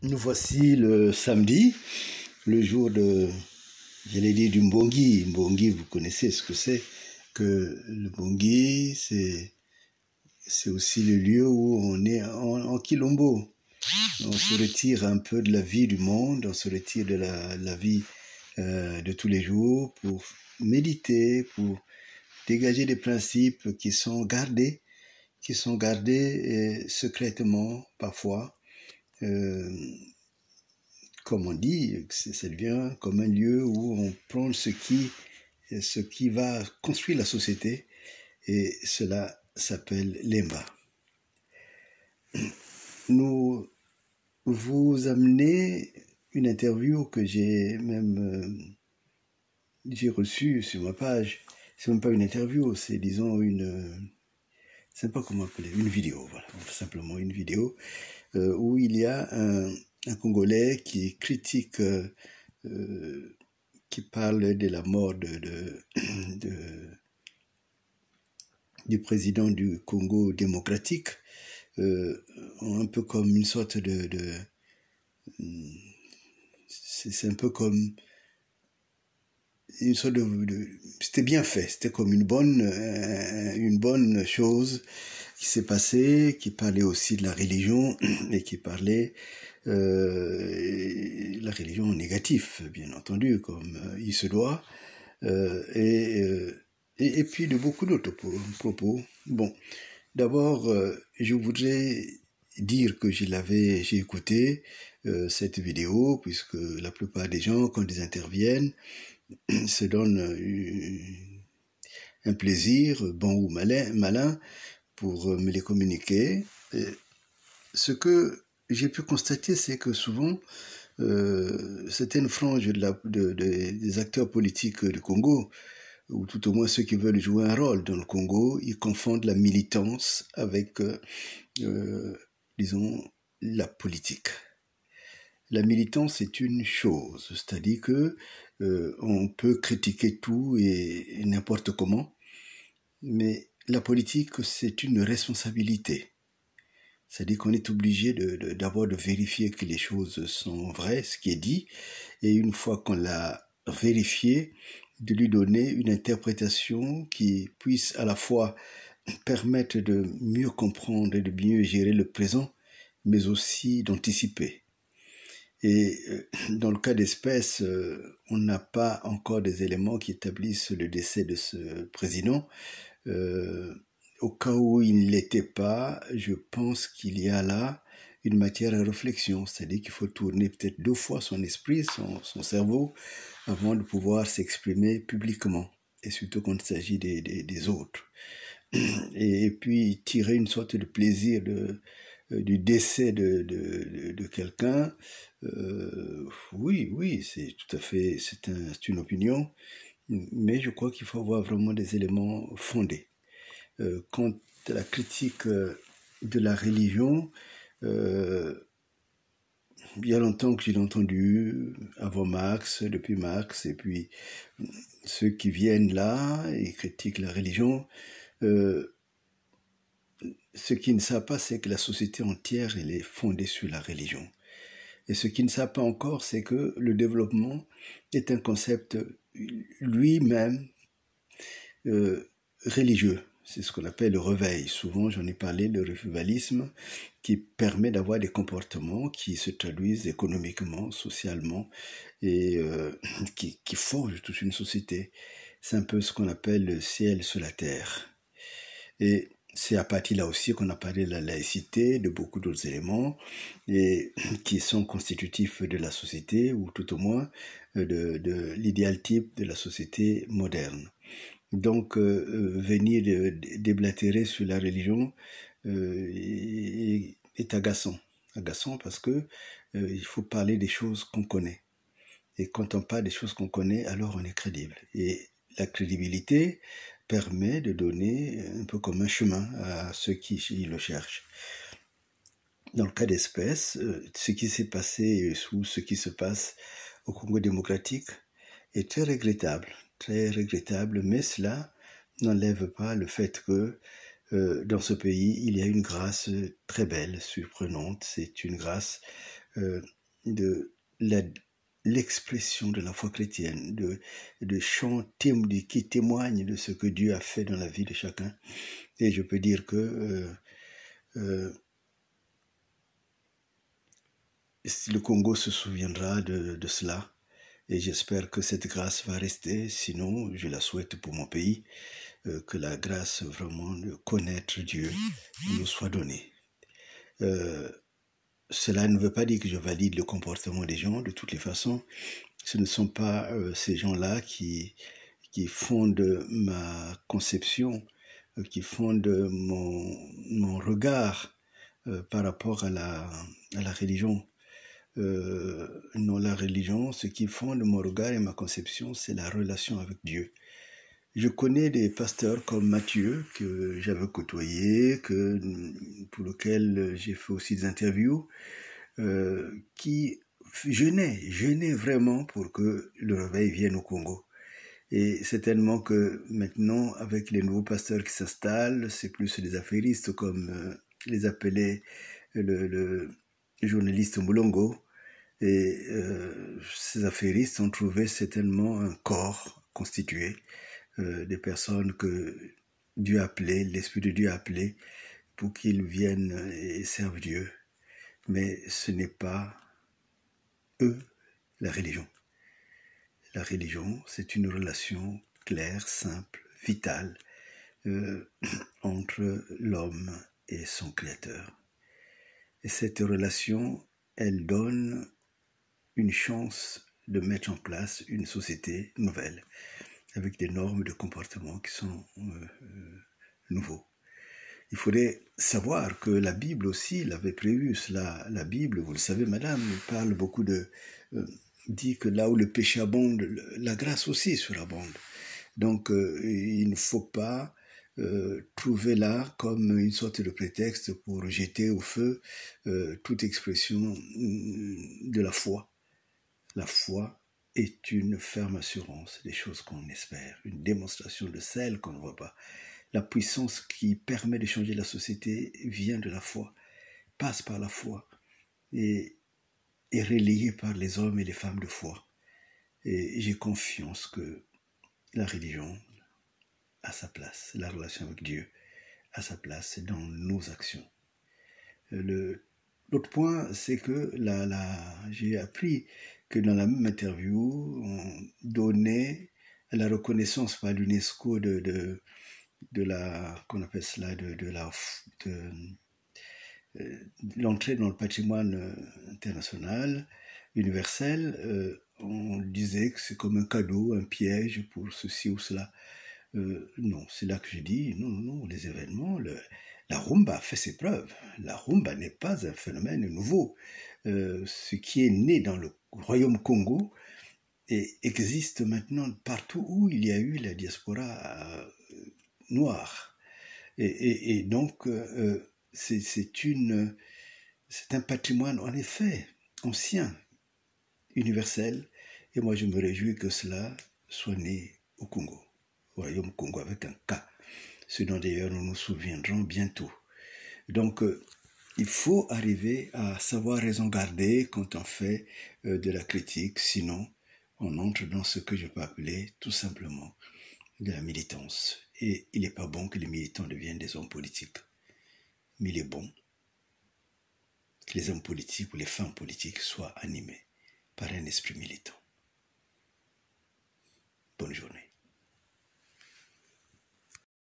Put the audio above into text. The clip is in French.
Nous voici le samedi, le jour de, j'allais dire, du Mbongi. Mbongi, vous connaissez ce que c'est, que le Mbongi, c'est aussi le lieu où on est en Quilombo. On se retire un peu de la vie du monde, on se retire de la vie de tous les jours pour méditer, pour dégager des principes qui sont gardés secrètement parfois. Comme on dit, ça devient comme un lieu où on prend ce qui va construire la société, et cela s'appelle l'EMBA. Nous vous amener une interview que j'ai reçue sur ma page. C'est même pas une interview, c'est disons c'est pas comment appeler, une vidéo, voilà, simplement une vidéo où il y a un Congolais qui critique, qui parle de la mort du président du Congo démocratique, un peu comme une sorte c'est un peu comme une sorte c'était bien fait, c'était comme une bonne chose qui s'est passée, qui parlait aussi de la religion et qui parlait la religion négative, bien entendu, comme il se doit, et puis de beaucoup d'autres propos. Bon, d'abord, je voudrais dire que j'ai écouté cette vidéo, puisque la plupart des gens, quand ils interviennent, se donnent un plaisir, bon ou malin, pour me les communiquer. Et ce que j'ai pu constater, c'est que souvent, certaines franges des acteurs politiques du Congo, ou tout au moins ceux qui veulent jouer un rôle dans le Congo, ils confondent la militance avec, disons, la politique. La militance est une chose, c'est-à-dire que on peut critiquer tout et n'importe comment, mais la politique, c'est une responsabilité. C'est-à-dire qu'on est obligé d'abord de vérifier que les choses sont vraies, ce qui est dit, et une fois qu'on l'a vérifié, de lui donner une interprétation qui puisse à la fois permettre de mieux comprendre et de mieux gérer le présent, mais aussi d'anticiper. Et dans le cas d'espèce, on n'a pas encore des éléments qui établissent le décès de ce président. Au cas où il ne l'était pas, je pense qu'il y a là une matière à réflexion, c'est-à-dire qu'il faut tourner peut-être 2 fois son esprit, son cerveau, avant de pouvoir s'exprimer publiquement, et surtout quand il s'agit des autres. Et puis tirer une sorte de plaisir du décès de quelqu'un, oui, c'est tout à fait, c'est une opinion, mais je crois qu'il faut avoir vraiment des éléments fondés. Quant à la critique de la religion, il y a longtemps que j'ai entendu, avant Marx, depuis Marx, et puis ceux qui viennent là et critiquent la religion, ce qu'ils ne savent pas, c'est que la société entière, elle est fondée sur la religion. Et ce qu'ils ne savent pas encore, c'est que le développement est un concept lui-même religieux. C'est ce qu'on appelle le réveil. Souvent, j'en ai parlé, le revivalisme, qui permet d'avoir des comportements qui se traduisent économiquement, socialement, et qui forgent toute une société. C'est un peu ce qu'on appelle le ciel sur la terre. Et c'est à partir là aussi qu'on a parlé de la laïcité, de beaucoup d'autres éléments, et qui sont constitutifs de la société, ou tout au moins de l'idéal type de la société moderne. Donc, venir déblatérer sur la religion est agaçant. Agaçant parce que il faut parler des choses qu'on connaît. Et quand on parle des choses qu'on connaît, alors on est crédible. Et la crédibilité permet de donner un peu comme un chemin à ceux qui le cherchent. Dans le cas d'espèce, ce qui s'est passé ou ce qui se passe au Congo démocratique est très regrettable, mais cela n'enlève pas le fait que dans ce pays, il y a une grâce très belle, surprenante. C'est une grâce de l'expression de la foi chrétienne, de chants qui témoignent de ce que Dieu a fait dans la vie de chacun. Et je peux dire que le Congo se souviendra de cela. Et j'espère que cette grâce va rester, sinon je la souhaite pour mon pays, que la grâce vraiment de connaître Dieu nous soit donnée. Cela ne veut pas dire que je valide le comportement des gens, de toutes les façons. Ce ne sont pas ces gens-là qui fondent ma conception, qui fondent mon regard par rapport à la religion. Non, la religion, ce qui fonde mon regard et ma conception, c'est la relation avec Dieu. Je connais des pasteurs comme Matthieu, que j'avais côtoyé, pour lequel j'ai fait aussi des interviews, qui jeûnaient vraiment pour que le réveil vienne au Congo. Et certainement que maintenant, avec les nouveaux pasteurs qui s'installent, c'est plus des affairistes, comme les appelait le journaliste Moulongo. Et ces affairistes ont trouvé certainement un corps constitué, des personnes que Dieu a appelées, l'Esprit de Dieu a appelées, pour qu'ils viennent et servent Dieu. Mais ce n'est pas eux, la religion. La religion, c'est une relation claire, simple, vitale, entre l'homme et son Créateur. Et cette relation, elle donne une chance de mettre en place une société nouvelle, avec des normes de comportement qui sont nouveaux. Il faudrait savoir que la Bible aussi l'avait prévu. Cela, la Bible, vous le savez, madame, parle beaucoup dit que là où le péché abonde, la grâce aussi surabonde. Donc, il ne faut pas trouver là comme une sorte de prétexte pour jeter au feu toute expression de la foi. La foi est une ferme assurance des choses qu'on espère, une démonstration de celles qu'on ne voit pas. La puissance qui permet de changer la société vient de la foi, passe par la foi et est relayée par les hommes et les femmes de foi. Et j'ai confiance que la religion a sa place, la relation avec Dieu a sa place dans nos actions. L'autre point, c'est que j'ai appris que dans la même interview, on donnait la reconnaissance par l'UNESCO de qu'on appelle cela, l'entrée dans le patrimoine international, universel. On disait que c'est comme un cadeau, un piège pour ceci ou cela. Non, c'est là que je dis, non, les événements, la rumba fait ses preuves. La rumba n'est pas un phénomène nouveau. Ce qui est né dans le royaume Congo existe maintenant partout où il y a eu la diaspora noire. Et donc, c'est un patrimoine, en effet, ancien, universel. Et moi, je me réjouis que cela soit né au Congo. Royaume Congo avec un K, ce dont d'ailleurs nous nous souviendrons bientôt. Donc, il faut arriver à savoir raison garder quand on fait de la critique, sinon on entre dans ce que je peux appeler tout simplement de la militance. Et il n'est pas bon que les militants deviennent des hommes politiques, mais il est bon que les hommes politiques ou les femmes politiques soient animés par un esprit militant. Bonne journée.